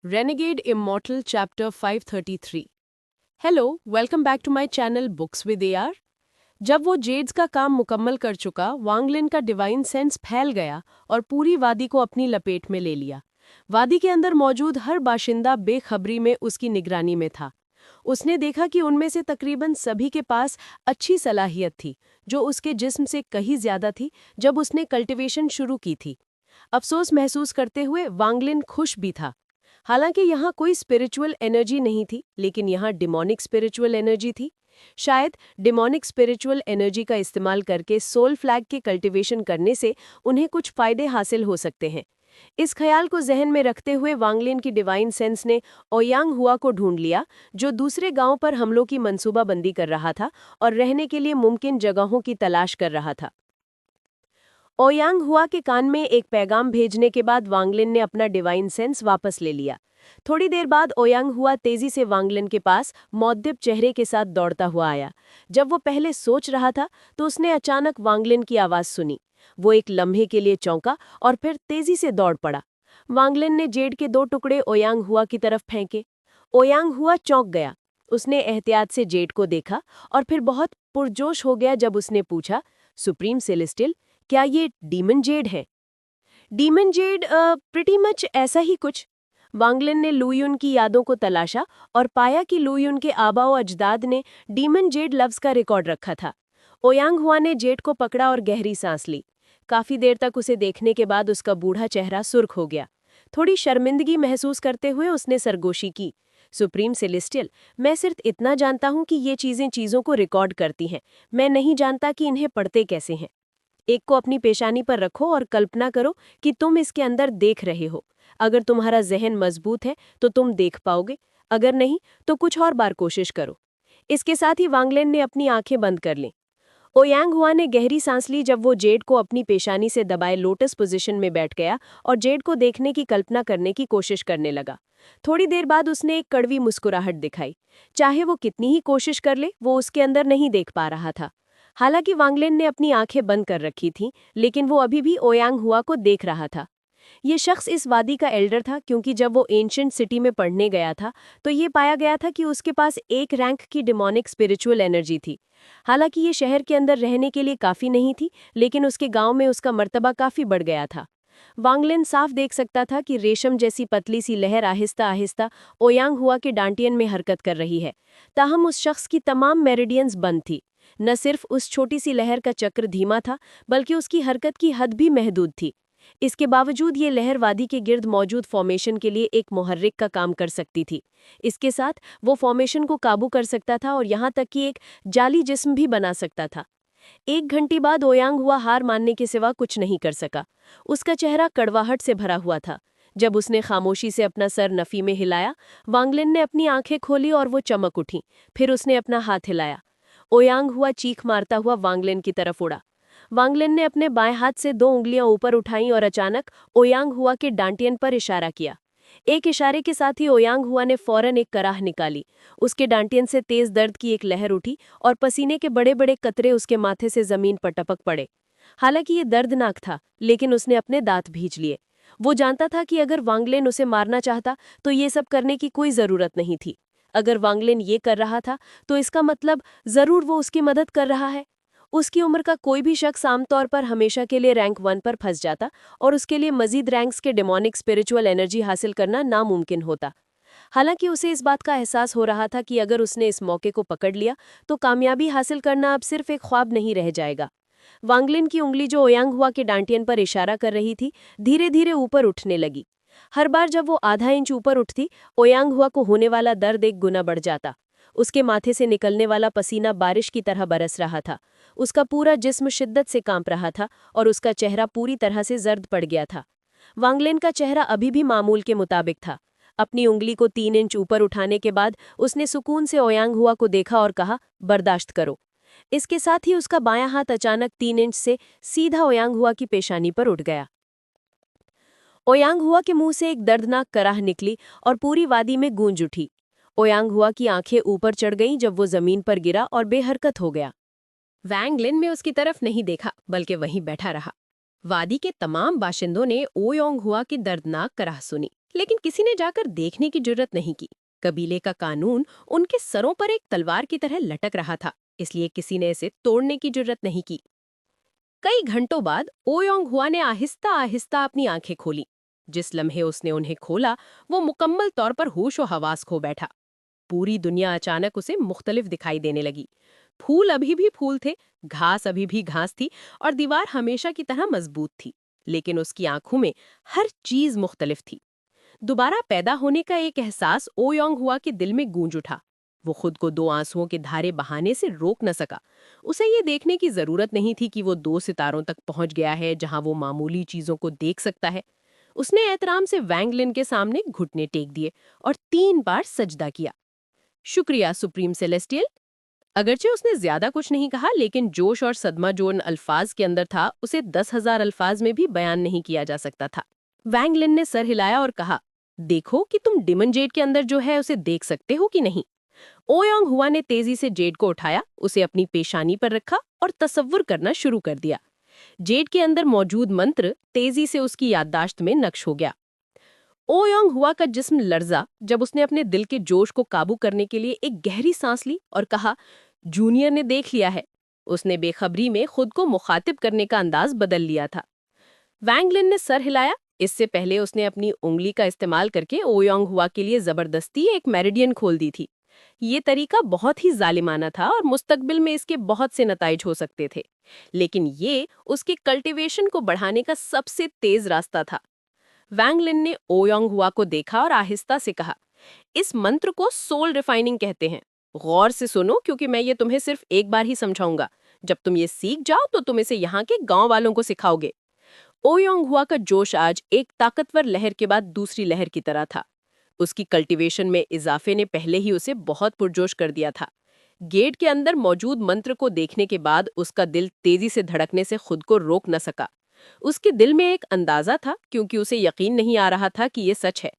Renegade Immortal Chapter 533। Hello, welcome back to my channel books with AR. जब वो Jades का काम मुकम्मल कर चुका, वांगलिन का डिवाइन सेंस फैल गया और पूरी वादी को अपनी लपेट में ले लिया। वादी के अंदर मौजूद हर बाशिंदा बेखबरी में उसकी निगरानी में था। उसने देखा कि उनमें से तकरीबन सभी के पास अच्छी सलाहियत थी, जो उसके जिस्म से कहीं ज्यादा थी जब उसने कल्टीवेशन शुरू की थी। अफसोस महसूस करते हुए वांगलिन खुश भी था। हालांकि यहाँ कोई स्पिरिचुअल एनर्जी नहीं थी, लेकिन यहाँ डिमोनिक स्पिरिचुअल एनर्जी थी। शायद डिमोनिक स्पिरिचुअल एनर्जी का इस्तेमाल करके सोल फ्लैग के कल्टीवेशन करने से उन्हें कुछ फायदे हासिल हो सकते हैं। इस ख्याल को जहन में रखते हुए वांगलिन की डिवाइन सेंस ने ओयांग हुआ को ढूंढ लिया, जो दूसरे गांव पर हमलों की मंसूबाबंदी कर रहा था और रहने के लिए मुमकिन जगहों की तलाश कर रहा था। ओयांग हुआ के कान में एक पैगाम भेजने के बाद वांगलिन ने अपना डिवाइन सेंस वापस ले लिया। थोड़ी देर बाद ओयांग हुआ तेजी से वांगलिन के पास मौद्दिब चेहरे के साथ दौड़ता हुआ आया। जब वो पहले सोच रहा था तो उसने अचानक वांगलिन की आवाज सुनी। वो एक लम्हे के लिए चौंका और फिर तेजी से दौड़ पड़ा। वांगलिन ने जेड के 2 टुकड़े ओयांग हुआ की तरफ फेंके। ओयांग हुआ चौंक गया। उसने एहतियात से जेड को देखा और फिर बहुत पुरजोश हो गया जब उसने पूछा, सुप्रीम सेलेस्टियल, क्या ये डीमन जेड है? डीमन जेड प्रिटी मच ऐसा ही कुछ। वांगलिन ने लुयुन की यादों को तलाशा और पाया कि लुयुन के आबा व अजदाद ने डीमन जेड लफ्ज का रिकॉर्ड रखा था। ओयांग हुआ ने जेड को पकड़ा और गहरी सांस ली। काफी देर तक उसे देखने के बाद उसका बूढ़ा चेहरा सुर्ख हो गया। थोड़ी शर्मिंदगी महसूस करते हुए उसने सरगोशी की, सुप्रीम सेलेस्टियल, मैं सिर्फ इतना जानता हूं कि ये चीजें चीजों को रिकॉर्ड करती हैं। मैं नहीं जानता कि इन्हें पढ़ते कैसे हैं। एक को अपनी पेशानी पर रखो और कल्पना करो कि तुम इसके अंदर देख रहे हो। अगर तुम्हारा जहन मजबूत है तो तुम देख पाओगे, अगर नहीं तो कुछ और बार कोशिश करो। इसके साथ ही वांगलेन ने अपनी आंखें बंद कर लीं। ओयांग हुआ ने गहरी सांस ली जब वो जेड को अपनी पेशानी से दबाए लोटस पोजीशन में बैठ गया और जेड को देखने की कल्पना करने की कोशिश करने लगा। थोड़ी देर बाद उसने एक कड़वी मुस्कुराहट दिखाई। चाहे वो कितनी ही कोशिश कर ले, वो उसके अंदर नहीं देख पा रहा था। हालांकि वांगलेन ने अपनी आंखें बंद कर रखी थीं, लेकिन वो अभी भी ओयांग हुआ को देख रहा था। ये शख्स इस वादी का एल्डर था, क्योंकि जब वो एंशिएंट सिटी में पढ़ने गया था तो ये पाया गया था कि उसके पास एक रैंक की डिमोनिक स्पिरिचुअल एनर्जी थी। हालांकि ये शहर के अंदर रहने के लिए काफ़ी नहीं थी, लेकिन उसके गांव में उसका मर्तबा काफ़ी बढ़ गया था। वांगलिन साफ देख सकता था कि रेशम जैसी पतली सी लहर आहिस्ता आहिस्ता ओयांग हुआ के डांटियन में हरकत कर रही है। ताहम उस शख्स की तमाम मेरिडियंस बंद थी। न सिर्फ उस छोटी सी लहर का चक्र धीमा था, बल्कि उसकी हरकत की हद भी महदूद थी। इसके बावजूद ये लहर वादी के गिर्द मौजूद फॉर्मेशन के लिए एक मुहर्रिक का काम कर सकती थी। इसके साथ वो फॉर्मेशन को काबू कर सकता था और यहाँ तक कि एक जाली जिस्म भी बना सकता था। 1 घंटे बाद ओयांग हुआ हार मानने के सिवा कुछ नहीं कर सका। उसका चेहरा कड़वाहट से भरा हुआ था। जब उसने खामोशी से अपना सर नफी में हिलाया, वांगलिन ने अपनी आंखें खोली और वो चमक उठी। फिर उसने अपना हाथ हिलाया। ओयांग हुआ चीख मारता हुआ वांगलिन की तरफ उड़ा। वांगलिन ने अपने बाएं हाथ से 2 उंगलियां ऊपर उठाईं और अचानक ओयांग हुआ के डांटियन पर इशारा किया। एक इशारे के साथ ही ओयांग हुआ ने फौरन एक कराह निकाली। उसके डांटियन से तेज दर्द की एक लहर उठी और पसीने के बड़े बड़े कतरे उसके माथे से जमीन पर टपक पड़े। हालांकि ये दर्दनाक था, लेकिन उसने अपने दांत भींच लिए। वो जानता था कि अगर वांगलिन उसे मारना चाहता तो ये सब करने की कोई जरूरत नहीं थी। अगर वांगलिन ये कर रहा था तो इसका मतलब जरूर वो उसकी मदद कर रहा है। उसकी उम्र का कोई भी शख्स आमतौर पर हमेशा के लिए रैंक 1 पर फंस जाता और उसके लिए मजीद रैंक्स के डेमोनिक स्पिरिचुअल एनर्जी हासिल करना नामुमकिन होता। हालांकि उसे इस बात का एहसास हो रहा था कि अगर उसने इस मौके को पकड़ लिया तो कामयाबी हासिल करना अब सिर्फ एक ख्वाब नहीं रह जाएगा। वांगलिन की उंगली जो ओयांग हुआ के डांटियन पर इशारा कर रही थी, धीरे धीरे ऊपर उठने लगी। हर बार जब वो आधा इंच ऊपर उठती, ओयांग हुआ को होने वाला दर्द 1 गुना बढ़ जाता। उसके माथे से निकलने वाला पसीना बारिश की तरह बरस रहा था। उसका पूरा जिस्म शिद्दत से कांप रहा था और उसका चेहरा पूरी तरह से जर्द पड़ गया था। वांगलेन का चेहरा अभी भी मामूल के मुताबिक था। अपनी उंगली को 3 इंच ऊपर उठाने के बाद उसने सुकून से ओयांग हुआ को देखा और कहा, बर्दाश्त करो। इसके साथ ही उसका बायां हाथ अचानक 3 इंच से सीधा ओयांग हुआ की पेशानी पर उठ गया। ओयांग हुआ के मुंह से एक दर्दनाक कराह निकली और पूरी वादी में गूंज उठी। ओयांग हुआ की आंखें ऊपर चढ़ गईं जब वो जमीन पर गिरा और बेहरकत हो गया। वैंगलिन में उसकी तरफ नहीं देखा, बल्कि वहीं बैठा रहा। वादी के तमाम बाशिंदों ने ओयांग हुआ की दर्दनाक कराह सुनी, लेकिन किसी ने जाकर देखने की जुर्रत नहीं की। कबीले का कानून उनके सरों पर एक तलवार की तरह लटक रहा था, इसलिए किसी ने इसे तोड़ने की जुर्रत नहीं की। कई घंटों बाद ओयोंग हुआ ने आहिस्ता आहिस्ता अपनी आंखें खोली। जिस लम्हे उसने उन्हें खोला, वो मुकम्मल तौर पर होश और हवास खो बैठा। पूरी दुनिया अचानक उसे मुख्तलिफ दिखाई देने लगी। फूल अभी भी फूल थे, घास अभी भी घास थी, और दीवार हमेशा की तरह मजबूत थी। लेकिन उसकी आंखों में हर चीज मुख्तलिफ थी। दोबारा पैदा होने का एक एहसास ओयोंग हुआ के दिल में गूंज उठा। वो खुद को दो आंसुओं के धारे बहाने से रोक न सका। उसे ये देखने की जरूरत नहीं थी कि वो दो सितारों तक पहुंच गया है, जहां वो मामूली चीजों को देख सकता है। उसने एहतराम से वैंग लिन के सामने घुटने टेक दिए और 3 बार सजदा किया। शुक्रिया सुप्रीम सेलेस्टियल। अगरचे उसने ज्यादा कुछ नहीं कहा, लेकिन जोश और सदमा जो उन अल्फाज के अंदर था, उसे 10,000 अल्फाज में भी बयान नहीं किया जा सकता था। वैंग लिन ने सर हिलाया और कहा, देखो कि तुम डिमन जेड के अंदर जो है उसे देख सकते हो कि नहीं। ओयोंग हुआ ने तेजी से जेड को उठाया, उसे अपनी पेशानी पर रखा और तसव्वुर करना शुरू कर दिया। जेड के अंदर मौजूद मंत्र तेजी से उसकी याददाश्त में नक्श हो गया। ओयोंग हुआ का जिस्म लर्जा जब उसने अपने दिल के जोश को काबू करने के लिए एक गहरी सांस ली और कहा, जूनियर ने देख लिया है। उसने बेखबरी में खुद को मुखातिब करने का अंदाज बदल लिया था। वैंग लिन ने सर हिलाया। इससे पहले उसने अपनी उंगली का इस्तेमाल करके ओयोंग हुआ के लिए जबरदस्ती एक मेरिडियन खोल दी थी। ये तरीका बहुत ही जालिमाना था और मुस्तकबिल में इसके बहुत से नताइज हो सकते थे, लेकिन ये उसके कल्टीवेशन को बढ़ाने का सबसे तेज रास्ता था। वैंग लिन ने ओयोंग हुआ को देखा और आहिस्ता से कहा, इस मंत्र को सोल रिफाइनिंग कहते हैं। गौर से सुनो, क्योंकि मैं ये तुम्हें सिर्फ एक बार ही समझाऊंगा। जब तुम ये सीख जाओ तो तुम इसे यहाँ के गांव वालों को सिखाओगे। ओयोंग हुआ का जोश आज एक ताकतवर लहर के बाद दूसरी लहर की तरह था। उसकी कल्टीवेशन में इजाफे ने पहले ही उसे बहुत पुरजोश कर दिया था। गेट के अंदर मौजूद मंत्र को देखने के बाद उसका दिल तेजी से धड़कने से खुद को रोक न सका। उसके दिल में एक अंदाजा था, क्योंकि उसे यकीन नहीं आ रहा था कि ये सच है।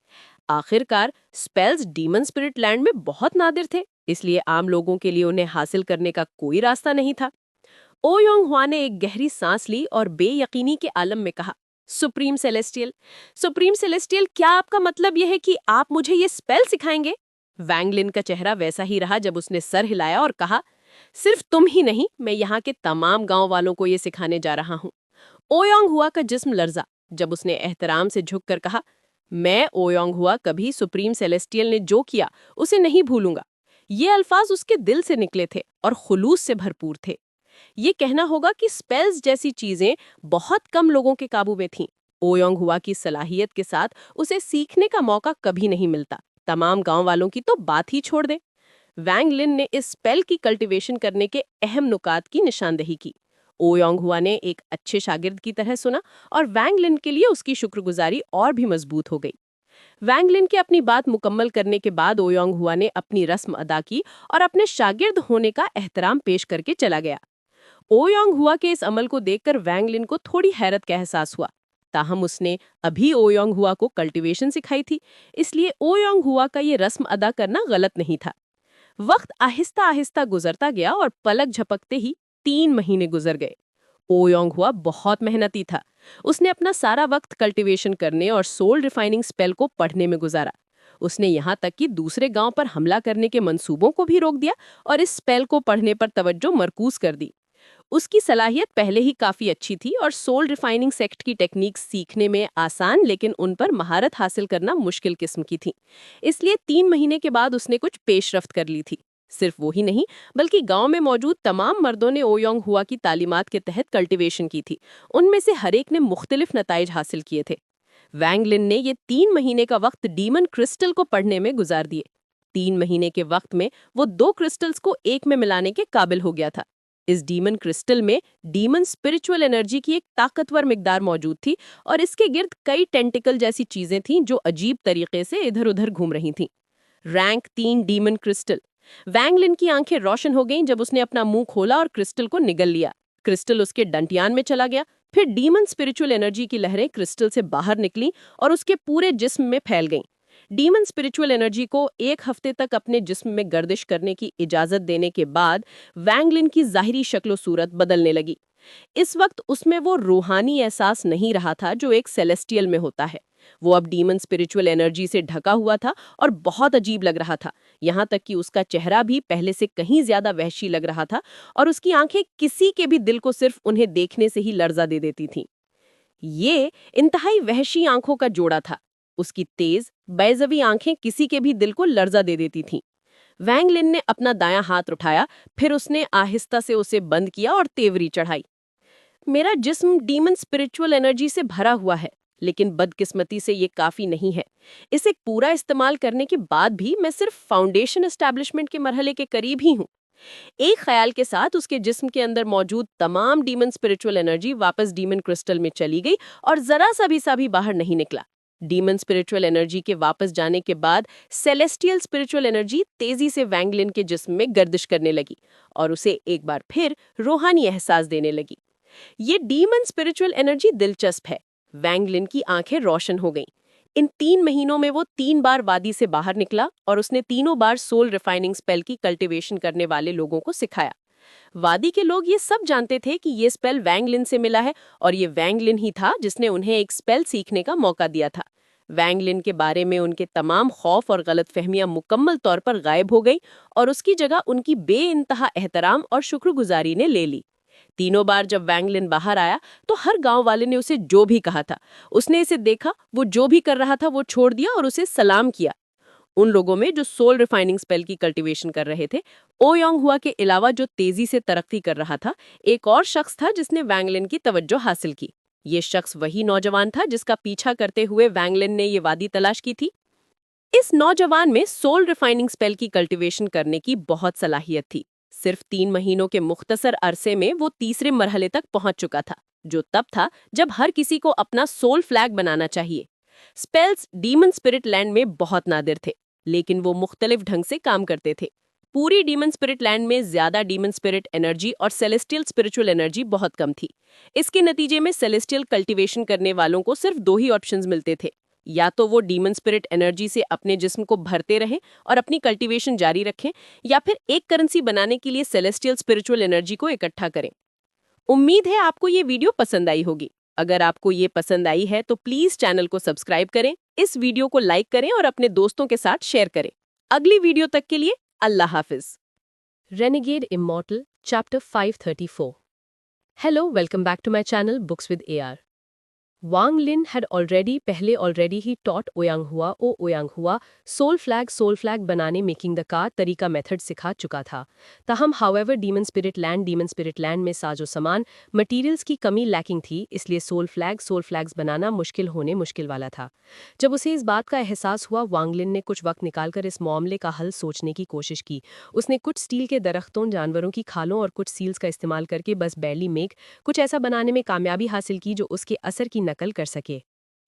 आखिरकार स्पेल्स डीमन स्पिरिट लैंड में बहुत नादिर थे, इसलिए आम लोगों के लिए उन्हें हासिल करने का कोई रास्ता नहीं था। ओयोंग हुआ ने एक गहरी सांस ली और बेयकीनी के आलम में कहा, सुप्रीम सेलेस्टियल, सुप्रीम सेलेस्टियल, क्या आपका मतलब यह है कि आप मुझे ये स्पेल सिखाएंगे? वैंग लिन का चेहरा वैसा ही रहा जब उसने सर हिलाया और कहा, सिर्फ तुम ही नहीं, मैं यहाँ के तमाम गांव वालों को ये सिखाने जा रहा हूँ। ओयोंग हुआ का जिस्म लर्जा जब उसने एहतराम से झुककर कहा, मैं ओयोंग हुआ कभी सुप्रीम सेलेस्टियल ने जो किया उसे नहीं भूलूंगा। ये अल्फाज उसके दिल से निकले थे और खुलूस से भरपूर थे। ये कहना होगा कि स्पेल्स जैसी चीजें बहुत कम लोगों के काबू में थीं। ओयोंग हुआ की सलाहियत के साथ उसे सीखने का मौका कभी नहीं मिलता। तमाम गांव वालों की तो बात ही छोड़ दे। वैंग लिन ने इस स्पेल की कल्टीवेशन करने के अहम नुकात की निशानदेही की। ओयोंग हुआ ने एक अच्छे शागिर्द की तरह सुना और वैंग लिन के लिए उसकी शुक्रगुजारी और भी मजबूत हो गई। वैंग लिन के अपनी बात मुकम्मल करने के बाद ओयोंग हुआ ने अपनी रस्म अदा की और अपने शागिर्द होने का एहतराम पेश करके चला गया। ओयोंग हुआ के इस अमल को देखकर वैंग लिन को थोड़ी हैरत का एहसास हुआ। ताहम उसने अभी ओयोंग हुआ को कल्टीवेशन सिखाई थी, इसलिए ओयोंग हुआ का ये रस्म अदा करना गलत नहीं था। वक्त आहिस्ता आहिस्ता गुजरता गया और पलक झपकते ही 3 महीने गुजर गए। ओयोंग हुआ बहुत मेहनती था। उसने अपना सारा वक्त कल्टीवेशन करने और सोल रिफाइनिंग स्पेल को पढ़ने में गुजारा। उसने यहाँ तक कि दूसरे गांव पर हमला करने के मंसूबों को भी रोक दिया और इस स्पेल को पढ़ने पर तवज्जो मरकूज कर दी। उसकी सलाहियत पहले ही काफी अच्छी थी और सोल रिफाइनिंग सेक्ट की टेक्निक सीखने में आसान, लेकिन उन पर महारत हासिल करना मुश्किल किस्म की थी। इसलिए 3 महीने के बाद उसने कुछ पेशरफ्त कर ली थी। सिर्फ वो ही नहीं, बल्कि गांव में मौजूद तमाम मर्दों ने ओयोंग हुआ की तालीमात के तहत कल्टीवेशन की थी। उनमें से हर एक ने मुख्तलिफ नताइज हासिल किए थे। वैंग लिन ने ये 3 महीने का वक्त डीमन क्रिस्टल को पढ़ने में गुजार दिए। 3 महीने के वक्त में वो 2 क्रिस्टल्स को एक में मिलाने के काबिल हो गया था। इस डीमन क्रिस्टल में डीमन स्पिरिचुअल एनर्जी की एक ताकतवर मिकदार मौजूद थी और इसके गिर्द कई टेंटिकल जैसी चीजें थीं जो अजीब तरीके से इधर उधर घूम रही थीं। Rank 3 demon crystal. Wang Lin की आंखें रोशन हो गईं जब उसने अपना मुंह खोला और क्रिस्टल को निगल लिया। क्रिस्टल उसके डंटियान में चला गया। फिर डीमन स्पिरिचुअल एनर्जी की लहरें क्रिस्टल से बाहर निकली और उसके पूरे जिस्म में फैल गईं। डीमन स्पिरिचुअल एनर्जी को 1 हफ्ते तक अपने जिस्म में गर्दिश करने की इजाजत देने के बाद वैंग लिन की जाहिरी शक्ल सूरत बदलने लगी। इस वक्त उसमें वो रूहानी एहसास नहीं रहा था जो एक सेलेस्टियल में होता है। वो अब डीमन स्पिरिचुअल एनर्जी से ढका हुआ था और बहुत अजीब लग रहा था। यहाँ तक कि उसका चेहरा भी पहले से कहीं ज्यादा वहशी लग रहा था और उसकी आंखें किसी के भी दिल को सिर्फ उन्हें देखने से ही लर्जा दे देती थीं। ये इंतहाई वहशी आंखों का जोड़ा था। उसकी तेज बैजवी आंखें किसी के भी दिल को लर्जा दे देती थीं। वैंग लिन ने अपना दायां हाथ उठाया, फिर उसने आहिस्ता से उसे बंद किया और तेवरी चढ़ाई। मेरा जिस्म डीमन स्पिरिचुअल एनर्जी से भरा हुआ है, लेकिन बदकिस्मती से ये काफी नहीं है। इसे पूरा इस्तेमाल करने के बाद भी मैं सिर्फ फाउंडेशन एस्टैब्लिशमेंट के मरहले के करीब ही हूँ। एक ख्याल के साथ उसके जिस्म के अंदर मौजूद तमाम डीमन स्पिरिचुअल एनर्जी वापस डीमन क्रिस्टल में चली गई और जरा सा भी बाहर नहीं निकला। डीमन स्पिरिचुअल एनर्जी के वापस जाने के बाद सेलेस्टियल स्पिरिचुअल एनर्जी तेजी से वैंगलिन के जिस्म में गर्दिश करने लगी और उसे एक बार फिर रूहानी एहसास देने लगी। ये डीमन स्पिरिचुअल एनर्जी दिलचस्प है। वैंगलिन की आंखें रोशन हो गईं। इन 3 महीनों में वो 3 बार वादी से बाहर निकला और उसने तीनों बार सोल रिफाइनिंग स्पेल की कल्टीवेशन करने वाले लोगों को सिखाया। वादी के लोग ये सब जानते थे कि ये स्पेल वैंगलिन से मिला है और ये वैंगलिन ही था जिसने उन्हें एक स्पेल सीखने का मौका दिया था। वैंगलिन के बारे में उनके तमाम खौफ और गलतफहमियां मुकम्मल तौर पर गायब हो गई और उसकी जगह उनकी बेइंतहा एहतराम और शुक्रगुजारी ने ले ली। तीनों बार जब वैंगलिन बाहर आया तो हर गांव वाले ने उसे जो भी कहा था, उसने इसे देखा, वो जो भी कर रहा था वो छोड़ दिया और उसे सलाम किया। उन लोगों में जो सोल रिफाइनिंग स्पेल की कल्टीवेशन कर रहे थे, ओयोंग हुआ के अलावा जो तेजी से तरक्की कर रहा था, एक और शख्स था जिसने वैंगलिन की तवज्जो हासिल की। ये शख्स वही नौजवान था जिसका पीछा करते हुए वैंगलिन ने ये वादी तलाश की थी। इस नौजवान में सोल रिफाइनिंग स्पेल की कल्टीवेशन करने की बहुत सलाहियत थी। सिर्फ 3 महीनों के मुख्तसर अरसे में वो तीसरे मरहले तक पहुंच चुका था, जो तब था जब हर किसी को अपना सोल फ्लैग बनाना चाहिए। स्पेल्स डीमन स्पिरिट लैंड में बहुत नादिर थे, लेकिन वो मुख्तलिफ ढंग से काम करते थे। पूरी डीमन स्पिरिट लैंड में ज्यादा डीमन स्पिरिट एनर्जी और सेलेस्टियल स्पिरिचुअल एनर्जी बहुत कम थी। इसके नतीजे में सेलेस्टियल कल्टीवेशन करने वालों को सिर्फ 2 ही ऑप्शंस मिलते थे। या तो वो डीमन स्पिरिट एनर्जी से अपने जिस्म को भरते रहें और अपनी कल्टीवेशन जारी रखें, या फिर एक करेंसी बनाने के लिए सेलेस्टियल स्पिरिचुअल एनर्जी को इकट्ठा करें। उम्मीद है आपको ये वीडियो पसंद आई होगी। अगर आपको ये पसंद आई है तो प्लीज चैनल को सब्सक्राइब करें, इस वीडियो को लाइक करें और अपने दोस्तों के साथ शेयर करें। अगली वीडियो तक के लिए अल्लाह हाफिज। Renegade immortal chapter 534। Hello, welcome back to my channel books with AR. Wang Lin had already he taught Ouyang Hua soul flag बनाने मेकिंग द कार तरीका मेथड सिखा चुका था। ताहम हाउएवर डीमन स्पिरिट लैंड में साजो सामान मटेरियल्स की कमी लैकिंग थी, इसलिए सोल फ्लैग्स बनाना मुश्किल वाला था। जब उसे इस बात का एहसास हुआ, वांग लिन ने कुछ वक्त निकालकर इस मामले का हल सोचने की कोशिश की। उसने कुछ स्टील के दरख्तों, जानवरों की खालों और कुछ सील्स का इस्तेमाल करके बस बैरली मेक कुछ ऐसा बनाने में कामयाबी हासिल की जो उसके असर की नकल कर सके।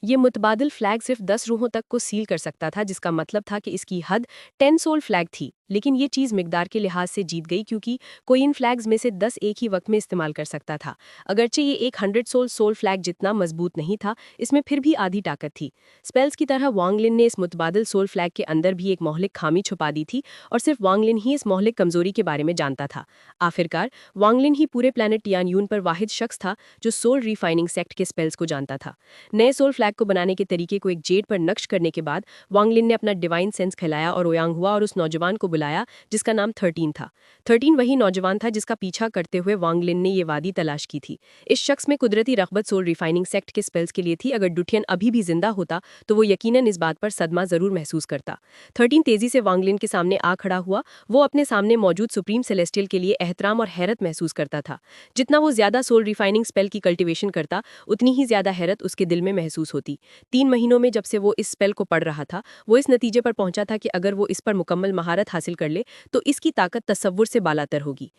ये मुतबादिल फ्लैग सिर्फ 10 रूहों तक को सील कर सकता था, जिसका मतलब था कि इसकी हद 10 सोल फ्लैग थी। लेकिन ये चीज़ मिकदार के लिहाज से जीत गई, क्योंकि कोई इन फ्लैग्स में से 10 एक ही वक्त में इस्तेमाल कर सकता था। अगरचे ये एक 100 सोल फ्लैग जितना मजबूत नहीं था, इसमें फिर भी आधी ताकत थी। स्पेल्स की तरह वांग लिन ने इस मुतबादिल सोल फ्लैग के अंदर भी एक मोहलिक खामी छुपा दी थी और सिर्फ वांग लिन ही इस मोहलिक कमजोरी के बारे में जानता था। आखिरकार वांग लिन ही पूरे प्लानट टियानयून पर वाहिद शख्स था जो सोल रिफाइनिंग सेक्ट के स्पेल्स को जानता था। नए सोल फ्लैग को बनाने के तरीके को एक जेड पर नक्श करने के बाद वांग लिन ने अपना डिवाइन सेंस खिलाया और ओयांग हुआ और उस नौजवान को बुलाया जिसका नाम 13 था। 13 वही नौजवान था जिसका पीछा करते हुए वांग लिन ने ये वादी तलाश की थी। इस शख्स में कुदरती रग़बत सोल रिफाइनिंग सेक्ट के स्पेल्स के लिए थी। अगर डुटियन अभी भी जिंदा होता तो वो यकीनन इस बात पर सदमा जरूर महसूस करता। 13 तेजी से वांग लिन के सामने आ खड़ा हुआ। वो अपने सामने मौजूद सुप्रीम सेलेस्टियल के लिए एहतराम और हैरत महसूस करता था। जितना वो ज्यादा सोल रिफाइनिंग स्पेल की कल्टीवेशन करता, उतनी ही ज्यादा हैरत उसके दिल में महसूस होती। 3 महीनों में जब से वो इस स्पेल को पढ़ रहा था, वो इस नतीजे पर पहुंचा था कि अगर वो इस पर मुकम्मल महारत हासिल कर ले तो इसकी ताकत तसव्वुर से बालातर होगी।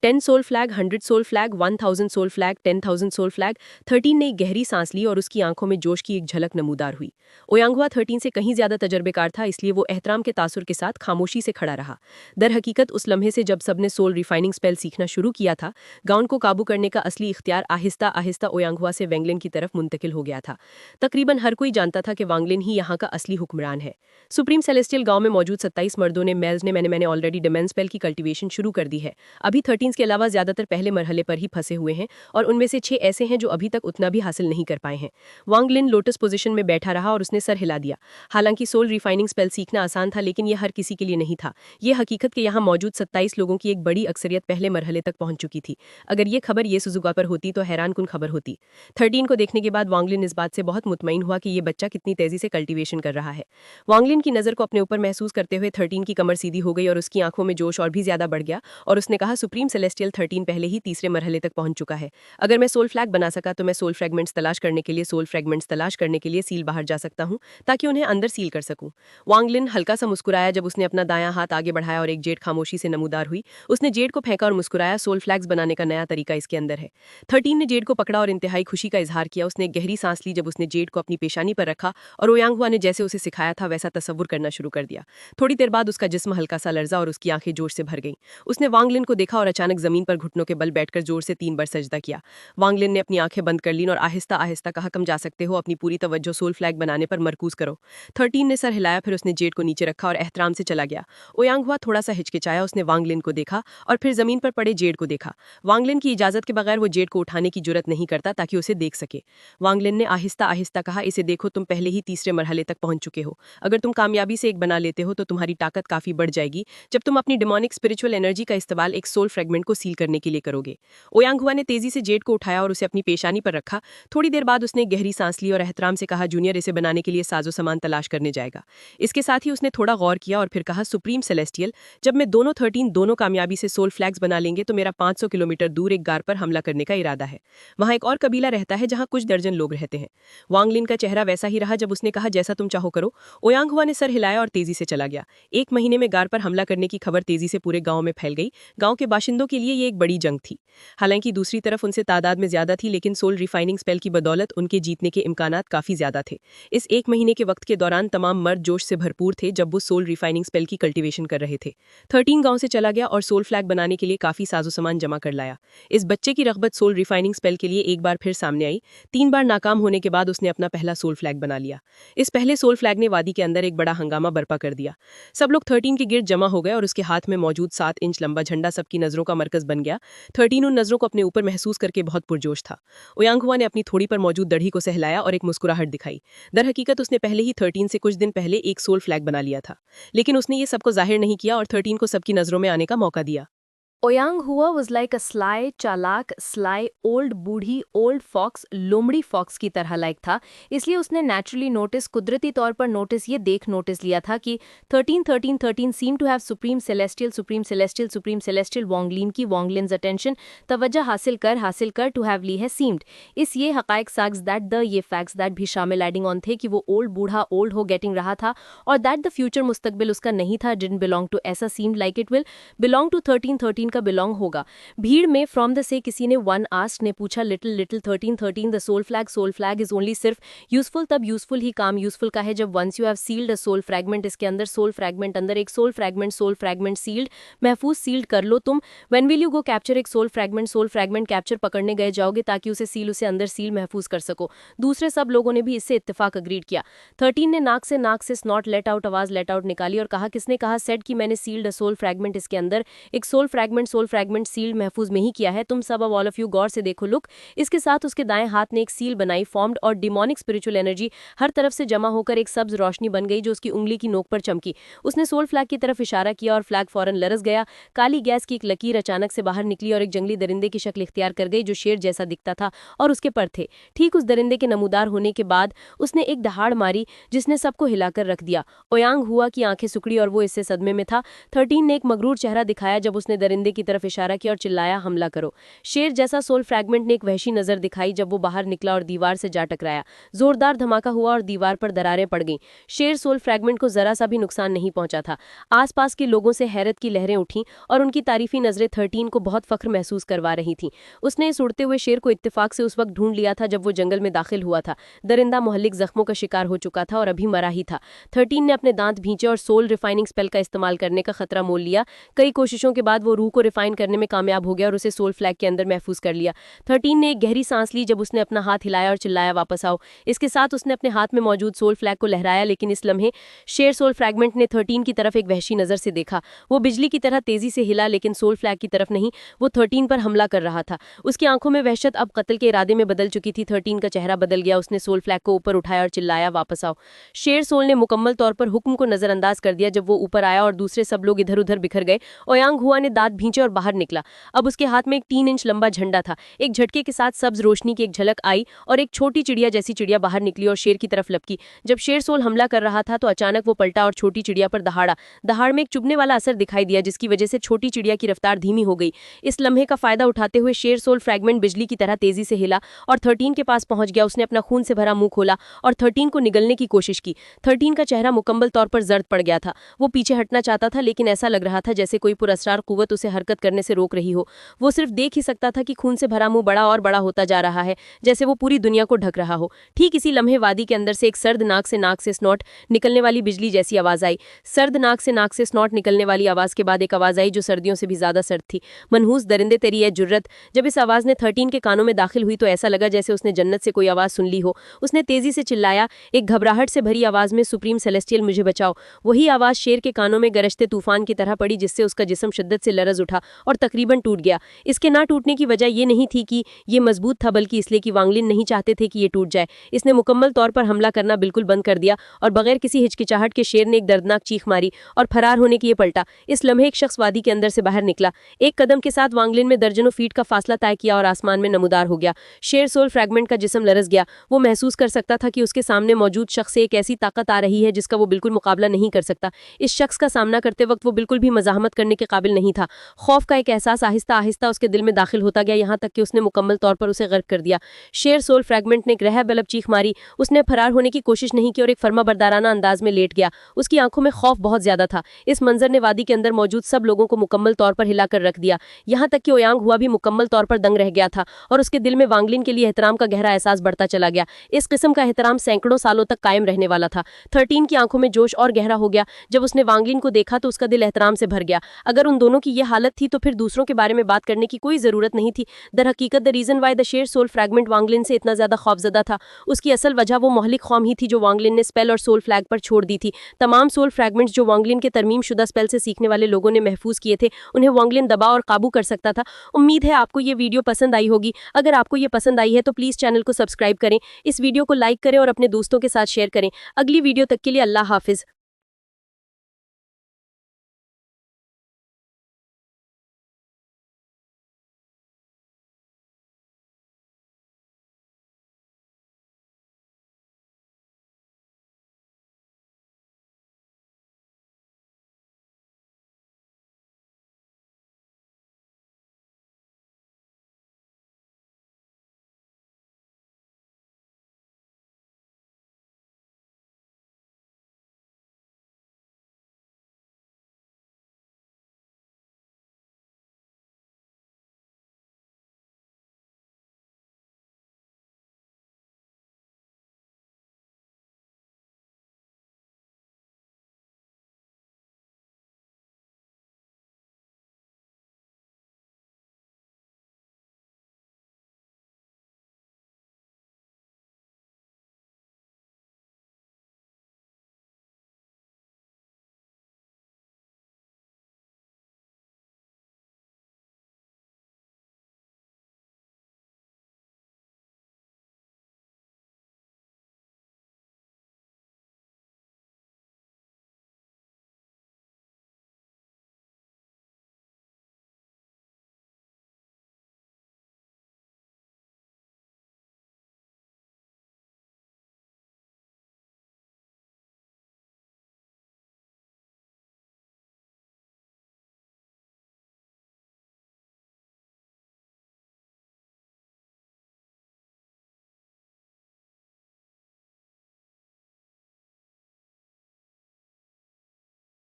10 soul flag, 100 soul flag, 1000 soul flag, 10,000 soul flag. 13 ने एक गहरी सांस ली और उसकी आंखों में जोश की एक झलक नमूदार हुई। ओयांगहुआ 13 से कहीं ज्यादा तजर्बेकार था, इसलिए वो एहतराम के तासुर के साथ खामोशी से खड़ा रहा। दर हकीकत उस लम्हे से जब सबने सोल रिफाइनिंग स्पेल सीखना शुरू किया था, गाउन को काबू करने का असली इख्तियार आहिस्ता आहिस्ता ओयांगहुआ से वेंगलिन की तरफ मुंतकिल हो गया था। तकरीबन हर कोई जानता था कि वांगलिन ही यहाँ का असली हुक्मरान है। सुप्रीम सेलेस्टियल गांव में मौजूद 27 मर्दों ने मैंने ऑलरेडी डिमेंस स्पेल की कल्टीवेशन शुरू कर दी है। अभी 13 13 के अलावा ज्यादातर पहले मरहले पर ही फंसे हुए हैं और उनमें से 6 ऐसे हैं जो अभी तक उतना भी हासिल नहीं कर पाए हैं। वांग लिन लोटस पोजीशन में बैठा रहा और उसने सर हिला दिया। हालांकि सोल रिफाइनिंग स्पेल सीखना आसान था, लेकिन यह हर किसी के लिए नहीं था। ये हकीकत के यहाँ मौजूद 27 लोगों की एक बड़ी अक्सरियत पहले मरहले तक पहुंच चुकी थी। अगर ये खबर ये सुजुका पर होती तो हैरानकुन खबर होती। 13 को देखने के बाद वांगलिन इस बात से बहुत मुतमईन हुआ कि ये बच्चा कितनी तेजी से कल्टीवेशन कर रहा है। वांगलिन की नज़र को अपने ऊपर महसूस करते हुए 13 की कमर सीधी हो गई और उसकी आंखों में जोश और भी ज्यादा बढ़ गया और उसने कहा, सुप्रीम सेलेस्टियल 13 पहले ही तीसरे मरहले तक पहुंच चुका है। अगर मैं सोल फ्लैग बना सका तो मैं सोल फ्रेगमेंट्स तलाश करने के लिए सील बाहर जा सकता हूं ताकि उन्हें अंदर सील कर सकूं। वांगलिन हल्का सा मुस्कुराया जब उसने अपना दायां हाथ आगे बढ़ाया और एक जेड खामोशी से नमूदार हुई। उसने जेड को फेंका और मुस्कुराया, सोल फ्लैग्स बनाने का नया तरीका इसके अंदर है। 13 ने जेड को पकड़ा और इंतहाई खुशी का इजहार किया। उसने एक गहरी सांस ली जब उसने जेड को अपनी पेशानी पर रखा और ओयांगहुआ ने जैसे उसे सिखाया था वैसा तस्वुर करना शुरू कर दिया। थोड़ी देर बाद उसका जिस्म हल्का सा लर्जा और उसकी आंखें जोश से भर गईं। उसने वांगलिन को देखा और अचानक जमीन पर घुटनों के बल बैठकर जोर से 3 बार सजदा किया। वांगलिन ने अपनी आंखें बंद कर लीं और आहिस्ता आहिस्ता कहा, कम जा सकते हो, अपनी पूरी तवज्जो सोल फ्लैग बनाने पर मरकूज करो। 13 ने सर हिलाया, फिर उसने जेड को नीचे रखा और एहतराम से चला गया। ओयांगहुआ थोड़ा सा हिचकिचाया। उसने वांगलिन को देखा और फिर जमीन पर पड़े जेड को देखा। वांगलिन की इजाजत के बगैर वो जेड को उठाने की जुर्रत नहीं करता ताकि उसे देख सके। वांगलिन ने आहिस्ता आहिस्ता कहा, इसे देखो, तुम पहले ही तीसरे मरहले तक पहुंच चुके हो। अगर तुम कामयाबी से एक बना लेते हो तो तुम्हारी ताकत काफी बढ़ जाएगी जब तुम अपनी डिमोनिक स्पिरिचुअल एनर्जी का इस्तेमाल एक सोल फ्रेगमेंट को सील करने के लिए करोगे। ओयांगहुआ ने तेजी से जेड को उठाया और उसे अपनी पेशानी पर रखा। थोड़ी देर बाद उसने गहरी सांस ली और एहतराम से कहा, जूनियर इसे बनाने के लिए साजो सामान तलाश करने जाएगा। इसके साथ ही उसने थोड़ा गौर किया और फिर कहा, सुप्रीम सेलेस्टियल, जब मैं दोनों 13 दोनों कामयाबी से सोल फ्लैग्स बना लेंगे तो मेरा 500 किलोमीटर दूर एक गार पर हमला करने का इरादा है। वहां एक और कबीला रहता है जहां कुछ दर्जन लोग रहते हैं। वांगलिन का चेहरा वैसा ही रहा जब उसने कहा, जैसा तुम चाहो करो। ओयांगहुआ ने सर हिलाया और तेजी से चला गया। 1 महीने में गार पर हमला करने की खबर तेजी से पूरे गांव में फैल गई। गांव के बाशिंदों के लिए ये एक बड़ी जंग थी। हालांकि दूसरी तरफ उनसे तादाद में ज्यादा थी, लेकिन सोल रिफाइनिंग स्पेल की बदौलत उनके जीतने के इम्कानात काफी ज्यादा थे। इस 1 महीने के वक्त के दौरान तमाम मर्द जोश से भरपूर थे जब वो सोल रिफाइनिंग स्पेल की कल्टीवेशन कर रहे थे। 13 गांव से चला गया और सोल फ्लैग बनाने के लिए काफी साजो सामान जमा कर लाया। इस बच्चे की रगबत सोल रिफाइनिंग स्पेल के लिए एक बार फिर सामने आई। 3 बार नाकाम होने के बाद उसने अपना पहला सोल फ्लैग बना लिया। इस पहले सोल फ्लैग ने वादी के अंदर एक बड़ा हंगामा बर्पा कर दिया। सब लोग 13 के गिर्द जमा हो गए और उसके हाथ में मौजूद 7 इंच लंबा झंडा सबकी नजरों का मरकज बन गया। 13 उन नजरों को अपने ऊपर महसूस करके बहुत पुरजोश था। ओयांगहुआ ने अपनी थोड़ी पर मौजूद दाढ़ी को सहलाया और एक मुस्कुराहट दिखाई। दरहकीकत उसने पहले ही 13 से कुछ दिन पहले एक सोल फ्लैग बना लिया था, लेकिन उसने ये सबको जाहिर नहीं किया और 13 को सबकी नजरों में आने का मौका दिया। Oyanghua was like a sly, चालाक, sly, old बूढ़ी, old fox, लोमड़ी फॉक्स की तरह लाइक था। इसलिए उसने नेचुरली नोटिस, कुदरती तौर पर नोटिस लिया था कि 13 seem to have supreme celestial Wang Lin की वांगलिन्स अटेंशन तवज्जो हासिल कर टू हैव ली है सीम्ड। इस ये हकाइक साक्स दैट द ये फैक्ट्स दैट भी शामिल एडिंग ऑन थे कि वो ओल्ड बूढ़ा ओल्ड हो गेटिंग रहा था और दैट द फ्यूचर मुस्तकबिल उसका नहीं था, डिडंट बिलोंग टू, ऐसा seemed like it will belong to 13 का बिलोंग होगा। भीड़ में फ्रॉम द से किसी ने वन आस्क ने पूछा, little 13 the soul flag is only सिर्फ यूजफुल तब यूजफुल ही काम यूजफुल का है जब once you have sealed a soul fragment, इसके अंदर सोल फ्रैगमेंट अंदर एक सोल फ्रैगमेंट सील्ड महफूज सील्ड कर लो तुम। When will you go capture एक सोल फ्रैगमेंट कैप्चर पकड़ने गए जाओगे ताकि उसे अंदर सील महफूज कर सको। दूसरे सब लोगों ने भी इससे इत्तेफाक अग्रीड किया। 13 ने नाक से स्नॉट लेट आउट निकाली और कहा, किसने कहा, सेड कि मैंने सील्ड अ सोल फ्रैगमेंट, इसके अंदर एक सोल फ्रैगमेंट सील महफूज में ही किया है। तुम सब अब ऑल ऑफ यू गौर से देखो, लुक। इसके साथ उसके दाएं हाथ ने एक सील बनाई, फॉर्म्ड, और डिमोनिक स्पिरिचुअल एनर्जी हर तरफ से जमा होकर एक सब्ज रोशनी बन गई जो उसकी उंगली की नोक पर चमकी। उसने सोल फ्लैग की तरफ इशारा किया और फ्लैग फौरन लरस गया। काली गैस की एक लकीर अचानक से बाहर निकली और एक जंगली दरिंदे की शक्ल इख्तियार कर गई जो शेर जैसा दिखता था और उसके पर थे। ठीक उस दरिंदे के नमूदार होने के बाद उसने एक दहाड़ मारी जिसने सबको हिलाकर रख दिया। ओयांगहुआ की आंखें सुकड़ी और वो इससे सदमे में था। 13 ने एक मगरूर चेहरा दिखाया जब उसने दरिंदे की तरफ इशारा किया और चिल्लाया, हमला करो। शेर जैसा सोल फ्रैगमेंट ने एक वहशी नजर दिखाई जब वो बाहर निकला और दीवार से जा टकराया। जोरदार धमाका हुआ और दीवार पर दरारें पड़ गईं। शेर सोल फ्रैगमेंट को जरा सा भी नुकसान नहीं पहुंचा था। आसपास के लोगों से हैरत की लहरें उठीं और उनकी तारीफी नजरें 13 को बहुत फख्र महसूस करवा रही थीं। उसने इस उड़ते हुए शेर को इत्तेफाक से उस वक्त ढूंढ लिया था जब वो जंगल में दाखिल हुआ था। दरिंदा मुहल्लिक जख्मों का शिकार हो चुका था और अभी मरा ही था। 13 ने अपने दांत भींचे और सोल रिफाइनिंग स्पेल का इस्तेमाल करने का खतरा मोल लिया। कई कोशिशों के बाद वो रूह को को रिफाइन करने में कामयाब हो गया और उसे सोल फ्लैग के अंदर महफूज कर लिया। 13 ने एक गहरी सांस ली जब उसने अपना हाथ हिलाया और चिल्लाया, वापस आओ। इसके साथ उसने अपने हाथ में मौजूद सोल फ्लैग को लहराया, लेकिन इस लम्हे शेर सोल फ्रैगमेंट ने 13 की तरफ एक वहशी नजर से देखा। वो बिजली की तरह तेजी से हिला, लेकिन सोल फ्लैग की तरफ नहीं, वो 13 पर हमला कर रहा था। उसकी आंखों में वहशत अब कत्ल के इरादे में बदल चुकी थी। 13 का चेहरा बदल गया। उसने सोल फ्लैग को ऊपर उठाया और चिल्लाया, वापस आओ। शेर सोल ने मुकम्मल तौर पर हुक्म को नजरअंदाज कर दिया। जब वो ऊपर आया और दूसरे सब लोग इधर उधर बिखर गए, ओयांग हुआ ने दांत भींचे और बाहर निकला। अब उसके हाथ में एक 3 इंच लंबा झंडा था। एक झटके के साथ सब्ज रोशनी की एक झलक आई और एक छोटी चिड़िया जैसी चिड़िया बाहर निकली और शेर की तरफ लपकी। जब शेर सोल हमला कर रहा था तो अचानक वो पलटा और छोटी चिड़िया पर दहाड़ा। दहाड़ में एक चुभने वाला असर दिखाई दिया, जिसकी वजह से छोटी चिड़िया की रफ्तार धीमी हो गई। इस लम्हे का फायदा उठाते हुए शेर सोल फ्रैगमेंट बिजली की तरह तेजी से हिला और 13 के पास पहुंच गया। उसने अपना खून से भरा मुंह खोला और 13 को निगलने की कोशिश की। 13 का चेहरा मुकम्मल तौर पर जर्द पड़ गया था। वो पीछे हटना चाहता था, लेकिन ऐसा लग रहा था जैसे कोई पुरअसरार कुव्वत उसे हरकत करने से रोक रही हो। वो सिर्फ देख ही सकता था कि खून से भरा मुंह बड़ा और बड़ा होता जा रहा है, जैसे वो पूरी दुनिया को ढक रहा हो। ठीक इसी लम्हे वादी के अंदर से एक सर्द नाक से स्नॉट निकलने वाली बिजली जैसी आवाज आई। सर्द नाक से स्नॉट निकलने वाली आवाज के बाद एक आवाज आई जो सर्दियों से भी ज्यादा सर्द थी। मनहूस दरिंदे तेरी है जुर्रत। जब इस आवाज ने 13 के कानों में दाखिल हुई तो ऐसा लगा जैसे उसने जन्नत से कोई आवाज सुन ली हो। उसने तेजी से चिल्लाया, एक घबराहट से भरी आवाज में, सुप्रीम सेलेस्टियल मुझे बचाओ। वही आवाज शेर के कानों में गरजते तूफान की तरह पड़ी, जिससे उसका जिस्म शिद्दत से लरज उठा और तकरीबन टूट गया। इसके ना टूटने की वजह यह नहीं थी कि ये मजबूत था, बल्कि इसलिए कि वांगलिन नहीं चाहते थे कि ये टूट जाए। इसने मुकम्मल तौर पर हमला करना बिल्कुल बंद कर दिया और बगैर किसी हिचकिचाहट के शेर ने एक दर्दनाक चीख मारी और फरार होने की ये पलटा। इस लम्हे एक शख्स वादी के अंदर से बाहर निकला। एक कदम के साथ वांगलिन में दर्जनों फीट का फासला तय किया और आसमान में नमूदार हो गया। शेर सोल फ्रैगमेंट का जिस्म लरज गया। वो महसूस कर सकता था कि उसके सामने मौजूद शख्स से एक ऐसी ताकत आ रही है जिसका वो बिल्कुल मुकाबला नहीं कर सकता। इस शख्स का सामना करते वक्त वो बिल्कुल भी मजाहमत करने के काबिल नहीं था। खौफ का एक एहसास आहिस्ता आहिस्ता उसके दिल में दाखिल होता गया, यहाँ तक कि उसने मुकम्मल तौर पर उसे गर्क कर दिया। शेर सोल फ्रैगमेंट ने एक रहबलब चीख मारी। उसने फरार होने की कोशिश नहीं की और एक फर्माबरदाराना अंदाज में लेट गया। उसकी आंखों में खौफ बहुत ज्यादा था। इस मंजर ने वादी के अंदर मौजूद सब लोगों को मुकम्मल तौर पर हिलाकर रख दिया, यहाँ तक कि ओयांग हुआ भी मुकम्मल तौर पर दंग रह गया था और उसके दिल में वांगलिन के लिए एहतराम का गहरा एहसास बढ़ता चला गया। इस किस्म का एहतराम सैकड़ों सालों तक कायम रहने वाला था। 13 की आंखों में जोश और गहरा हो गया। जब उसने वांगलिन को देखा तो उसका दिल एहतराम से भर गया। अगर उन दोनों की यह हालत थी तो फिर दूसरों के बारे में बात करने की कोई जरूरत नहीं थी। दरहकीकत द रीजन वाई द शेर सोल फ्रैगमेंट वांगलिन से इतना ज्यादा खौफजदा था, उसकी असल वजह वो मोहलिक खौम ही थी जो वांगलिन ने स्पेल और सोल फ्लैग पर छोड़ दी थी। तमाम सोल फ्रैगमेंट्स जो वांगलिन के तरमीम शुदा स्पेल से सीखने वाले लोगों ने महफूज किए थे, उन्हें वांगलिन दबा और काबू कर सकता था। उम्मीद है आपको ये वीडियो पसंद आई होगी। अगर आपको ये पसंद आई है तो प्लीज चैनल को सब्सक्राइब करें, इस वीडियो को लाइक करें और अपने दोस्तों के साथ शेयर करें। अगली वीडियो तक के लिए अल्लाह हाफिज।